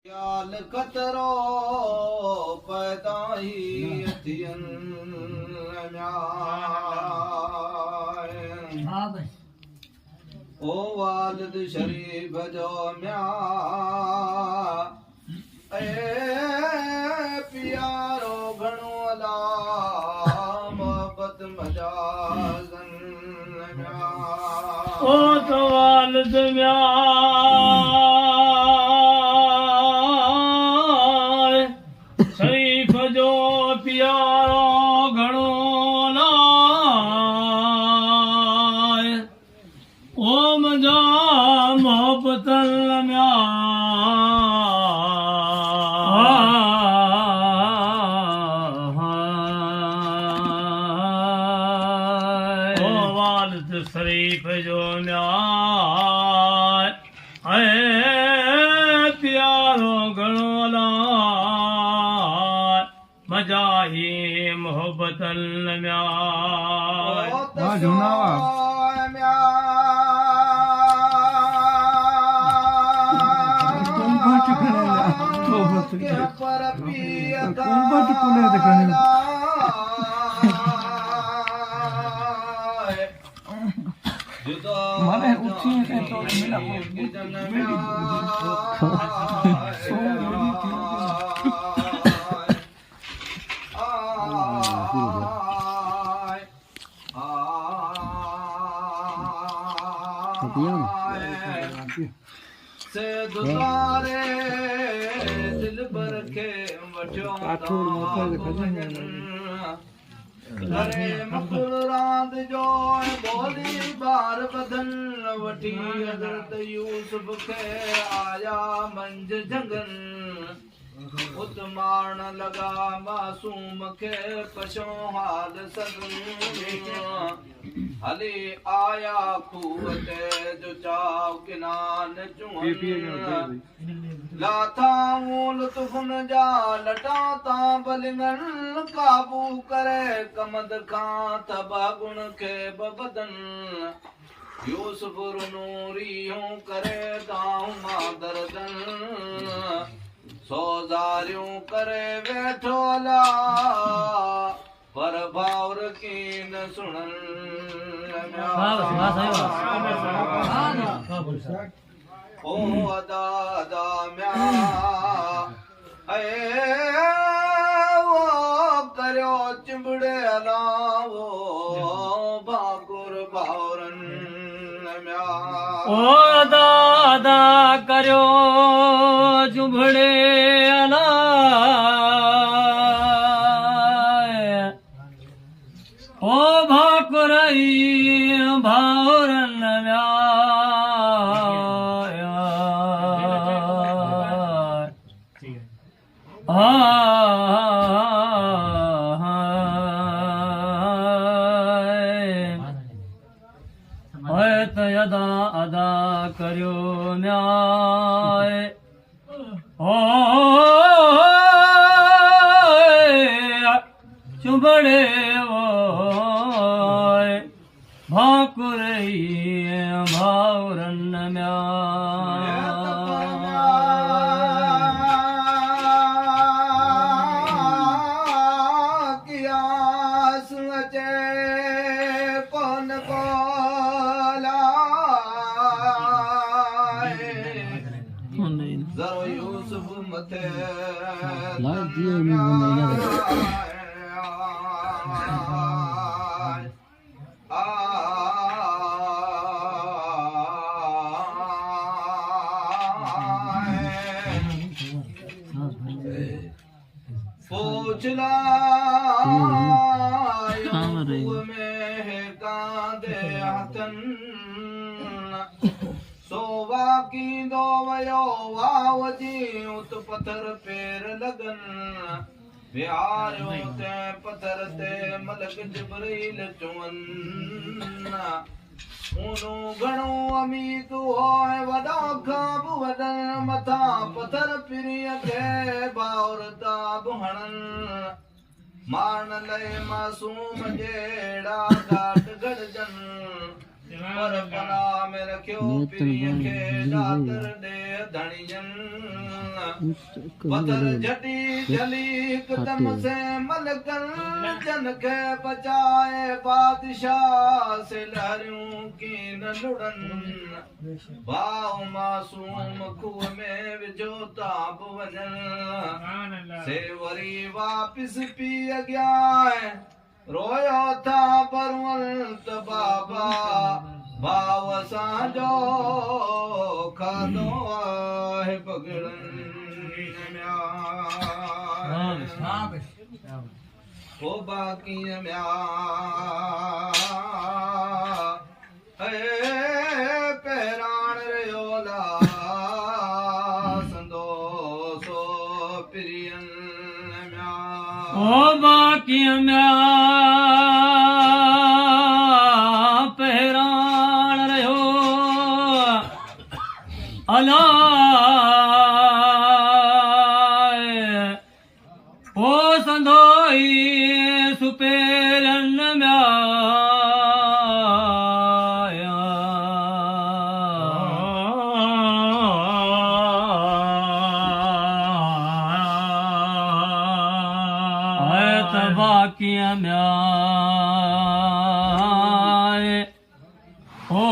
ख्याल कतरो पैदाई अथियन ओ वालिद शरीफ जो म्या ए प्यारो घणो अला मोहब्बत मजाजन म्या ओ तो वालिद म्या शरीफ जो प्यारो घणो लाए ओ मुंहिंजा मोहब्बतनि म्या ओ वालिद शरीफ जो म्या प्यारो घणो लाए मजाही मोहब्बतनि म्या माने उठी है तो मिला से दुलारे दिल भर के वठो अरे मकुल रांद जो बोली बार बदन वठी हज़रत यूसुफ के आया मंझ जंगन उत मारण लगा मासूम के पशो हाल सदन हले आया कुवते जो चाव किनान चुहन लाथा मूल तुफन जा लटाता बलिंगन काबू करे कमद खां तबा गुण के बदन यूसुफ नूरियों करे दाऊ मादरदन सोजारियों करे बैठो ला पर बावर की न सुनन ओ अदा अदा म्या ए वो करो चिंबड़े अलावो भाकुर बावरन म्या ओ दादा करो चुभड़े अला ओ भाकुरई भावरन म्या अदा अदा करो न्याय ओ चुबड़े वो भाकुरई भावरन म्या जरो यूसुफ मथे पूछला में कांदे हथन सोवा की दो वयो वाव जी उत पत्थर पेर लगन बिहार ते पत्थर ते मलक जिब्रील चुवन उनु घणो अमीत होए वडा खाब वडन मथा पत्थर पिरिय के बाउर ताब हणन मारण लय मासूम जेड़ा घाट गड़जन पर पना में रखियो पीर के दातर दे धणियन पत्थर झटी जली कदम से मलकन जन के बचाए बादशाह से लहरों की न लुड़न भाव मासूम खूह में विजोता भुवनन से वरी वापिस पी गया रोयो था परवंत बाबा भाव साजो खादो आहे पगड़न ओ बाकी म्या पैराण रयोला संदोसो प्रियन म्या ओ बाकी म्या पहरान रहो अला ओ संधोई सुपेरन म्या बाकी म्या ओ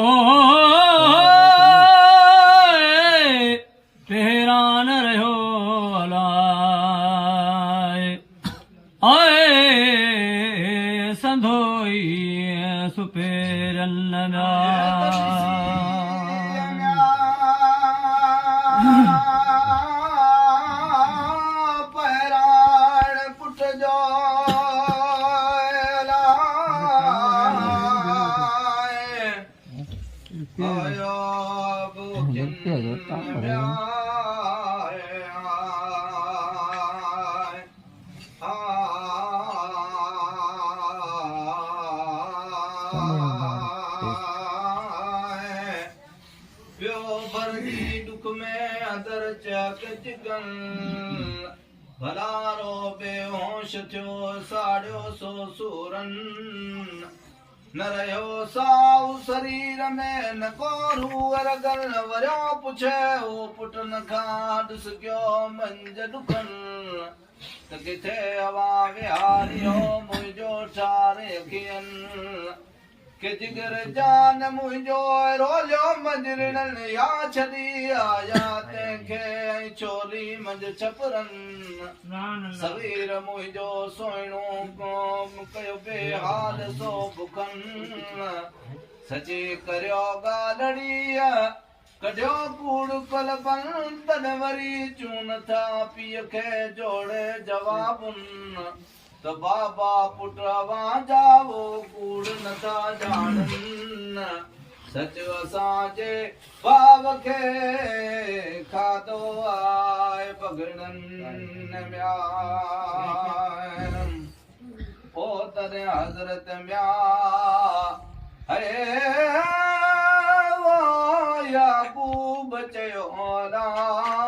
तेरान रहो अलाए आए संधोई सुपेरन म्या दुख में अदर चक चिकन भलारो बेहोश थियो साड़ियो सो सूरन न रहियो साउ शरीर में न को रूअर गल वरियो पुछे ओ पुटन खां ॾिस कयो मंझ दुखन त किथे हवा विहारियो मुंहिंजो चार अखियनि के जिगर जान मुंहिंजो रोलियो मंझरिणन या छॾी आया तंहिंखे ऐं चोली मंझ छपरनि सवेर मुंहिंजो सोहिणो क़ौम कयो बेहाल सो बुखनि सजे करियो ॻाल्हड़ीअ कढियो कूड़ कलपन तन वरी चून था पीउ खे जोड़े जवाबुनि त बाबा पुट वांजा वो कूड़ नथा ॼाणनि सच असांजे भाव खे खाधो आहे पगड़नि म्या ओ तॾहिं हज़रत म्या हरे वो याकूब चयो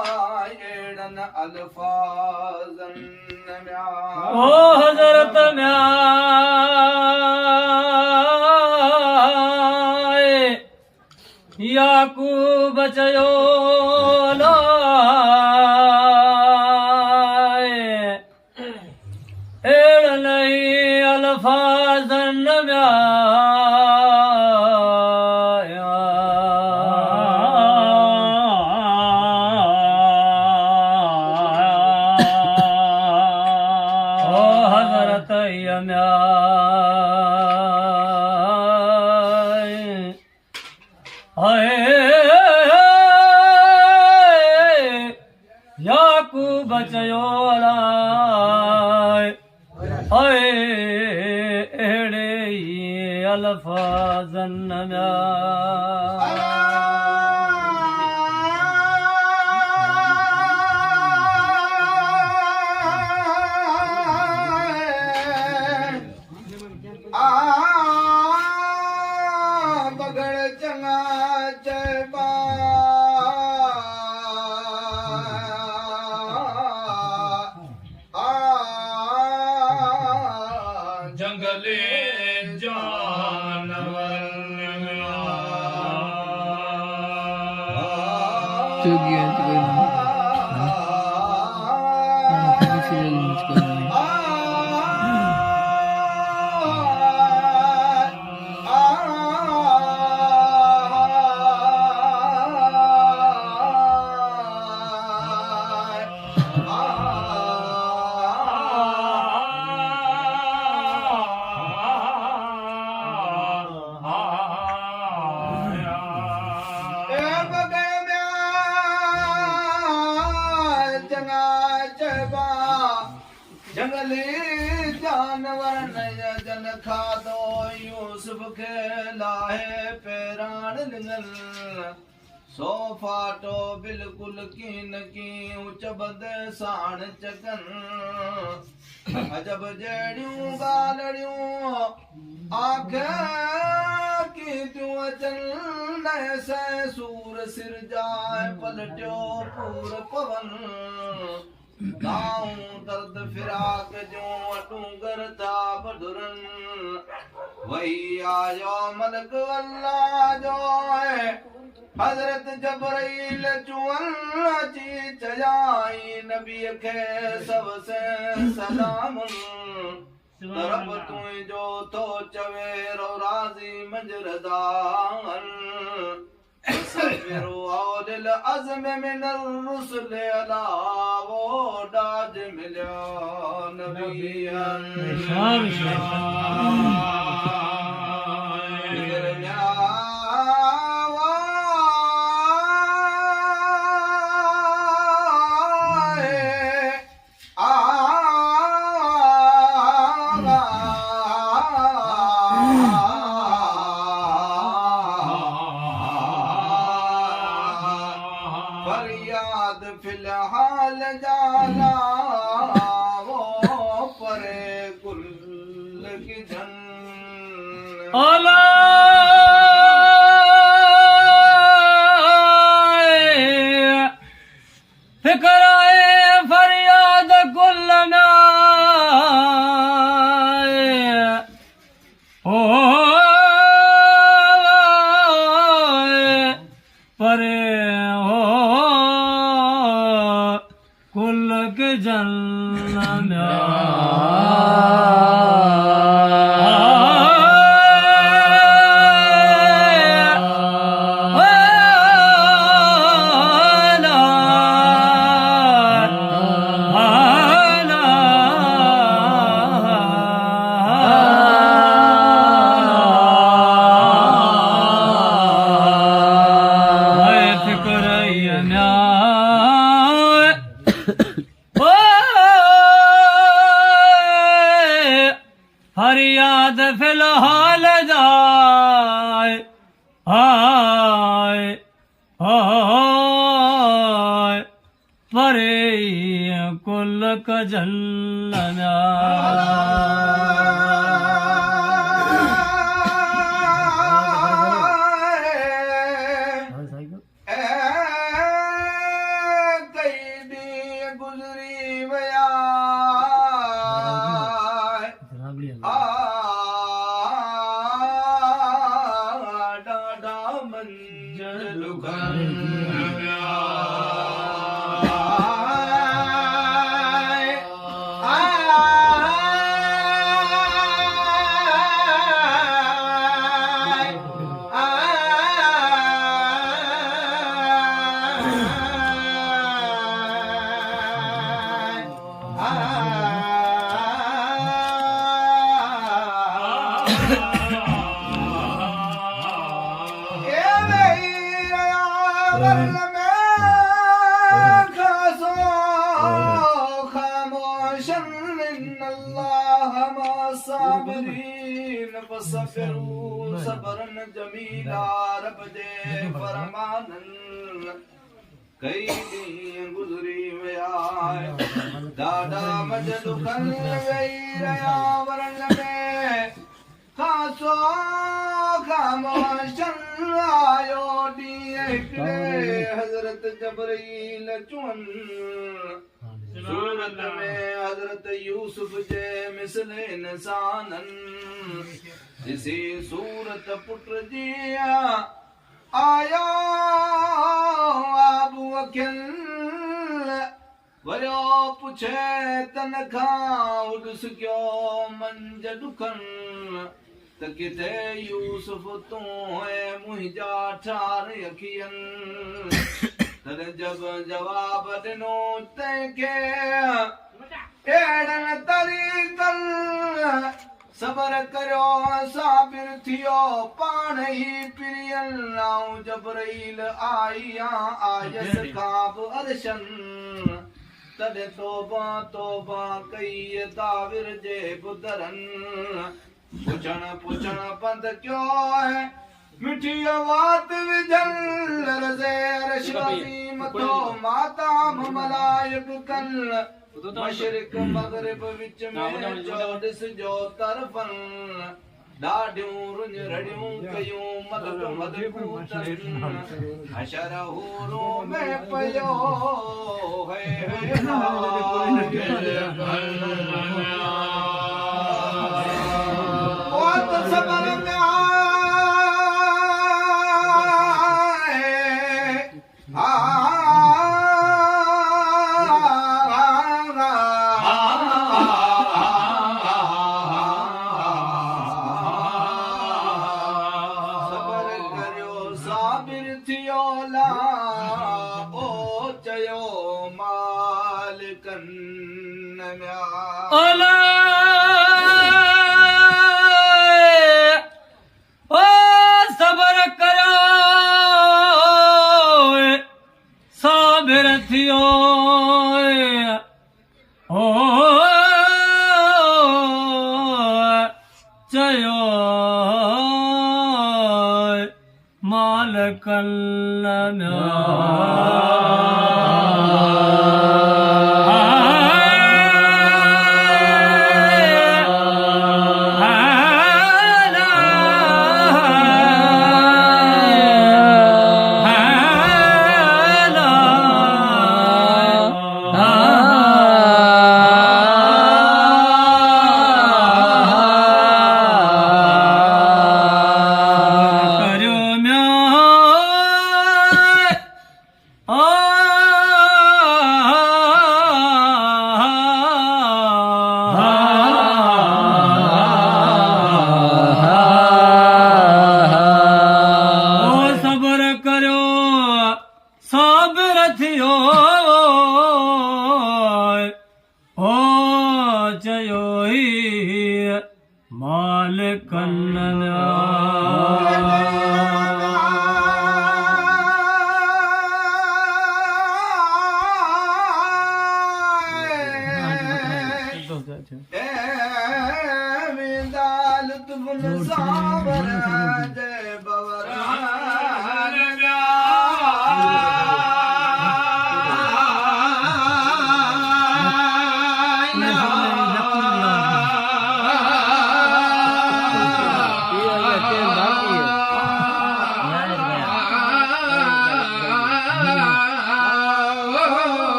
अहिड़नि अल्फाज़नि म्या ओ हज़रत म्या याकूब चयो अहिड़नि अल्फाज़नि म्या याकूब चयो अहिड़े अल्फाज़नि म्या जंगले जानवर जंगली जानवर जन खादो यूसुफ खे लाहे पैरान लिंगल सो फाटो बिल्कुल कीन की उचबद साण चकन अजब जड़ियूं गालड़ियूं आखे की तूं अचन नैसे सूर सिर जाए पलटियो पूर पवन गाऊं दर्द फिराक जो अटूंगर था बदुरन वही आयो मलक अल्लाह जो है हजरत जबरील चुअन अची चयाई नबी खे सबसे सलाम तरब तू जो तो चवे रो राज़ी मंजरदान सफिरो औलिल अज़्म मिन रुसल अला वो डाज मिलिया नबियन फरियाद फिलहाल जाला वो परे कुल की जन फिक्र आए फरियाद कुल में ओ परे कुल के जन्म फरियाद फिलहाल जाए आए आए परे कुल का जल्लना सबरन जमीला रब जे फरमानन कई ॾींहं गुज़री विया ॾाढा मज दुखन वेई रहिया वरन में खासो खामोशन आयो ॾींहुं हिकिड़े हज़रत जबरील चुअन सूरत में हज़रत यूसुफ जे मिसल इंसानन ॾिसी सूरत पुट जी आयो आबू अखिल वरियो पुछे तन खां उॾुस क्यो मंज ॾुखन त किथे यूसुफ तूं है मुंहिंजा ठार अखियनि तॾहिं जब जवाब ॾिनो तंहिंखे अहिड़नि तरीक़नि सबर करियो साबिर थियो पाण ई पिरियल आऊं जबरील आईया आयस खां बि अरशन तॾहिं तोबा तोबा कई ताविर जे बुधरनि पुछण बंद क्यों है मिठी आवाज़ विझल लरज़े अर्श अज़ीम तो माताम मलाइक कल मशरिक मगरिब विच में चौडिस जो तरफन ॾाढियूं रुञ रड़ियूं कयूं मलक मदकूतन हशर हूरो में पयो है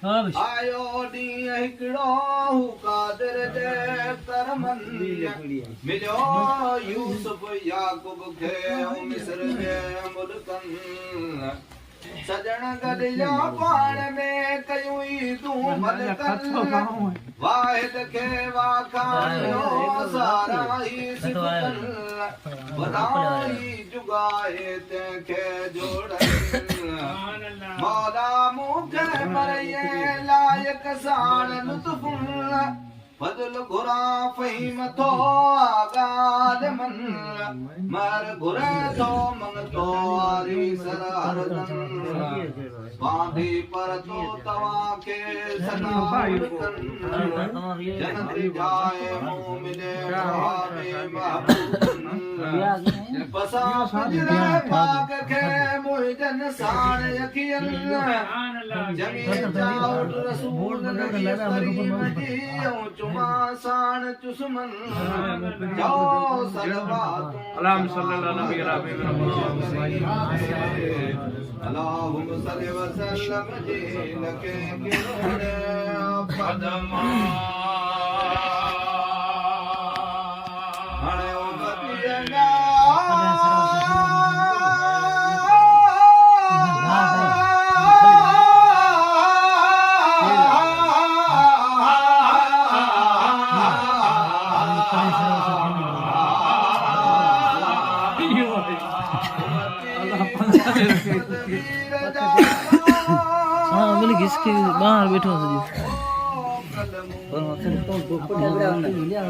आयो ॾींहुं हिकिड़ो कादिर जे करमन मिलियो यूसुफ याकूब खे मिस्र जे मुल्कनि सजण गॾिया पाण में कयूं ईदूं मलकनि वाहिद खे वाखाणियो सारा ई सिफ़तनि वधाई जुगाए तंहिंखे जोड़नि मौला मूंखे मरये लायक साण लुत्फ़ुनि फज़ल घुरा फ़हीम थो आगाल मन मर घुरे थो मंगतो आरी सरहरदन बांधी पर तो तव्हांखे सदा जन्नत जाए मुंह मिले महबूबन बसा पिंजरे पाक खे मोहिजन साण अखियन जमीन जाउट रसूल नबी करीम जी ऐं चुमा साण चुस्मन जो सलवात अलाम सल्लल्लाहु अलैहि अल्लाहुम सल्लि व सल्लम जी लके गिरोड़े पदमा हाणे ओ बदियना मिल घिस के बाहर बैठो